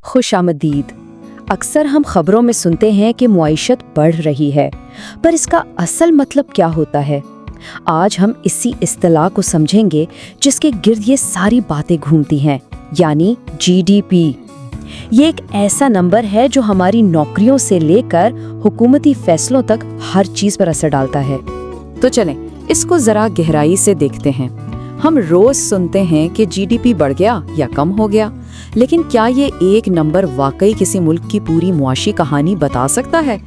खुश आमदीद। अक्सर हम खबरों में सुनते हैं कि मुआइशत बढ़ रही है, पर इसका असल मतलब क्या होता है? आज हम इसी इस्तिलाह को समझेंगे जिसके गिर्द ये सारी बातें घूमती हैं, यानी जीडीपी। ये एक ऐसा नंबर है जो हमारी नौकरियों से लेकर हुकूमती फैसलों तक हर चीज पर असर डालता है। तो चलें इसको जरा गहराई से देखते हैं। हम रोज सुनते हैं कि जीडीपी बढ़ गया या कम हो गया, लेकिन क्या ये एक नंबर वाकई किसी मुल्क की पूरी मुआशी कहानी बता सकता है?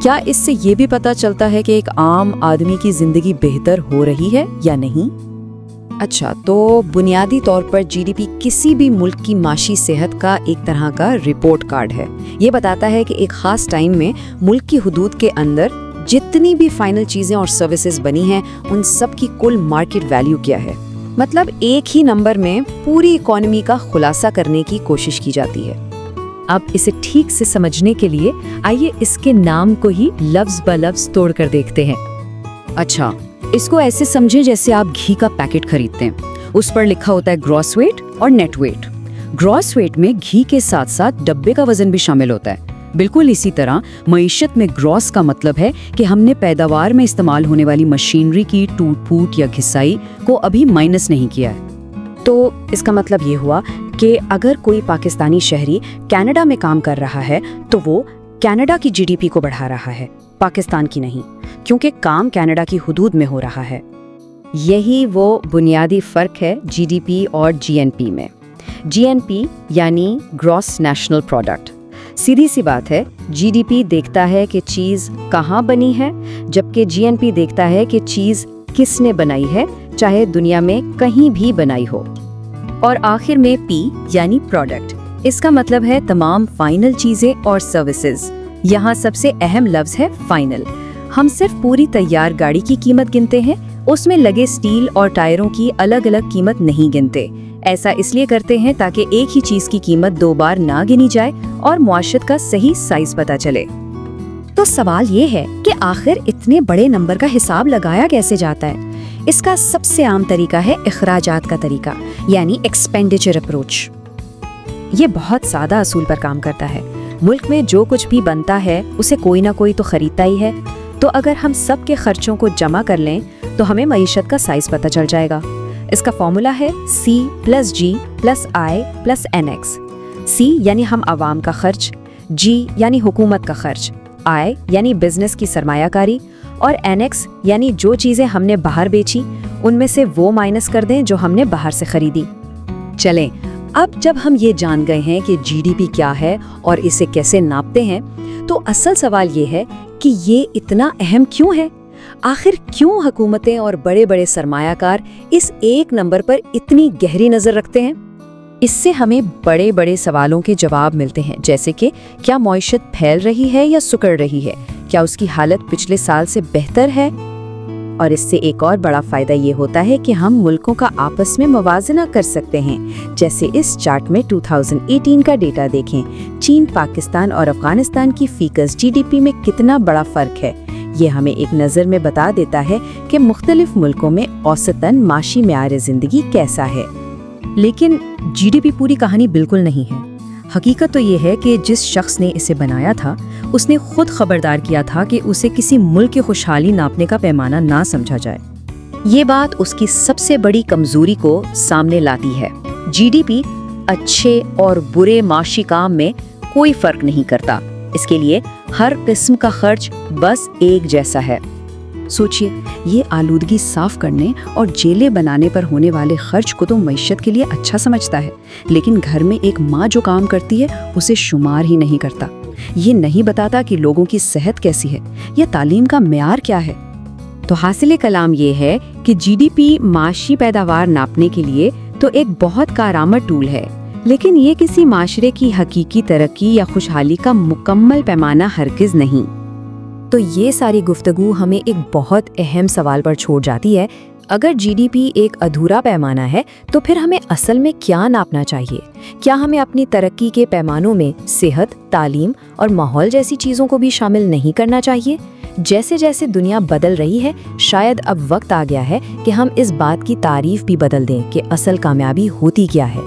क्या इससे ये भी पता चलता है कि एक आम आदमी की जिंदगी बेहतर हो रही है या नहीं? अच्छा, तो बुनियादी तौर पर जीडीपी किसी भी मुल्क की माशी सेहत का एक तरह का रिपोर्ट कार्ड है। ये बताता है कि एक खास टाइम में मुल्क की हुदूद के अंदर जितनी भी फाइनल चीजें और सर्विसेज बनी हैं, उन सब की कुल मार्केट वैल्यू क्या है। मतलब एक ही नंबर में पूरी इकोनॉमी का खुलासा करने की कोशिश की जाती है। अब इसे ठीक से समझने के लिए आइए इसके नाम को ही लफ्ज ब लफ्ज तोड़ कर देखते हैं। अच्छा, इसको ऐसे समझें जैसे आप घी का पैकेट खरीदते हैं। उस पर लिखा होता है ग्रॉस वेट और नेट वेट। ग्रॉस वेट में घी के साथ साथ डब्बे का वजन भी शामिल होता है। बिल्कुल इसी तरह मईशत में ग्रॉस का मतलब है कि हमने पैदावार में इस्तेमाल होने वाली मशीनरी की टूट फूट या घिसाई को अभी माइनस नहीं किया है। तो इसका मतलब ये हुआ कि अगर कोई पाकिस्तानी शहरी कनाडा में काम कर रहा है तो वो कनाडा की जीडीपी को बढ़ा रहा है, पाकिस्तान की नहीं, क्योंकि काम कनाडा की हुदूद में हो रहा है। यही वो बुनियादी फर्क है जीडीपी और जीएनपी में। जीएनपी यानी ग्रॉस नेशनल प्रोडक्ट। सीधी सी बात है, जीडीपी देखता है कि चीज कहाँ बनी है, जबकि जीएनपी देखता है कि चीज किसने बनाई है, चाहे दुनिया में कहीं भी बनाई हो। और आखिर में पी यानी प्रोडक्ट। इसका मतलब है तमाम फाइनल चीजें और सर्विसेज। यहाँ सबसे अहम लफ्ज है फाइनल। हम सिर्फ पूरी तैयार गाड़ी की कीमत गिनते हैं, उसमें लगे स्टील और टायरों की अलग अलग कीमत नहीं गिनते। ऐसा इसलिए करते हैं ताकि एक ही चीज की कीमत दो बार ना गिनी जाए और मुआशरत का सही साइज पता चले। तो सवाल ये है कि आखिर इतने बड़े नंबर का हिसाब लगाया कैसे जाता है? इसका सबसे आम तरीका है इखराजात का तरीका, यानी एक्सपेंडिचर अप्रोच। ये बहुत सादा असूल पर काम करता है। मुल्क में जो कुछ भी बनता है उसे कोई ना कोई तो खरीदता ही है। तो अगर हम सब के खर्चों को जमा कर लें तो हमें मईशत का साइज पता चल जाएगा। इसका फॉर्मूला है C + G + I + NX। C यानी हम आवाम का खर्च, G यानी हुकूमत का खर्च, I यानी बिजनेस की सरमायाकारी और NX यानी जो चीज़ें हमने बाहर बेची उनमें से वो माइनस कर दें जो हमने बाहर से खरीदी। चलें, अब जब हम ये जान गए हैं कि जीडीपी क्या है और इसे कैसे नापते हैं, तो असल सवाल ये है कि ये इतना अहम क्यों है? आखिर क्यों हुकूमतें और बड़े बड़े सरमायाकार इस एक नंबर पर इतनी गहरी नजर रखते हैं? इससे हमें बड़े बड़े सवालों के जवाब मिलते हैं, जैसे कि क्या मईशत फैल रही है या सिकुड़ रही है, क्या उसकी हालत पिछले साल से बेहतर है। और इससे एक और बड़ा फायदा ये होता है कि हम मुल्कों का आपस में मुवाजना कर सकते हैं। जैसे इस चार्ट में 2018 का डेटा देखें। चीन, पाकिस्तान और अफगानिस्तान की फीकस जीडीपी में कितना बड़ा फर्क है। ये हमें एक नज़र में बता देता है कि मुख्तलिफ मुल्कों में औसतन माशी मेयार ज़िंदगी कैसा है। लेकिन जीडीपी पूरी कहानी बिल्कुल नहीं है। हकीकत तो ये है कि जिस शख्स ने इसे बनाया था उसने खुद खबरदार किया था कि उसे किसी मुल्क की खुशहाली नापने का पैमाना ना समझा जाए। ये बात उसकी सबसे बड़ी कमजोरी को सामने लाती है। जीडीपी अच्छे और बुरे माशी काम में कोई फर्क नहीं करता। इसके लिए हर किस्म का खर्च बस एक जैसा है। सोचिए, ये आलूदगी साफ करने और जेलें बनाने पर होने वाले खर्च को तो मईशत के लिए अच्छा समझता है, लेकिन घर में एक माँ जो काम करती है उसे शुमार ही नहीं करता। ये नहीं बताता कि लोगों की सेहत कैसी है या तालीम का मेयार क्या है। तो हासिल कलाम ये है कि जीडीपी माशी पैदावार नापने के लिए तो एक बहुत कारआमद टूल है, लेकिन ये किसी माशरे की हकीकी तरक्की या खुशहाली का मुकम्मल पैमाना हरगिज नहीं। तो ये सारी गुफ्तगू हमें एक बहुत अहम सवाल पर छोड़ जाती है। अगर जीडीपी एक अधूरा पैमाना है तो फिर हमें असल में क्या नापना चाहिए? क्या हमें अपनी तरक्की के पैमानों में सेहत, तालीम और माहौल जैसी चीज़ों को भी शामिल नहीं करना चाहिए? जैसे जैसे दुनिया बदल रही है, शायद अब वक्त आ गया है कि हम इस बात की तारीफ भी बदल दें कि असल कामयाबी होती क्या है।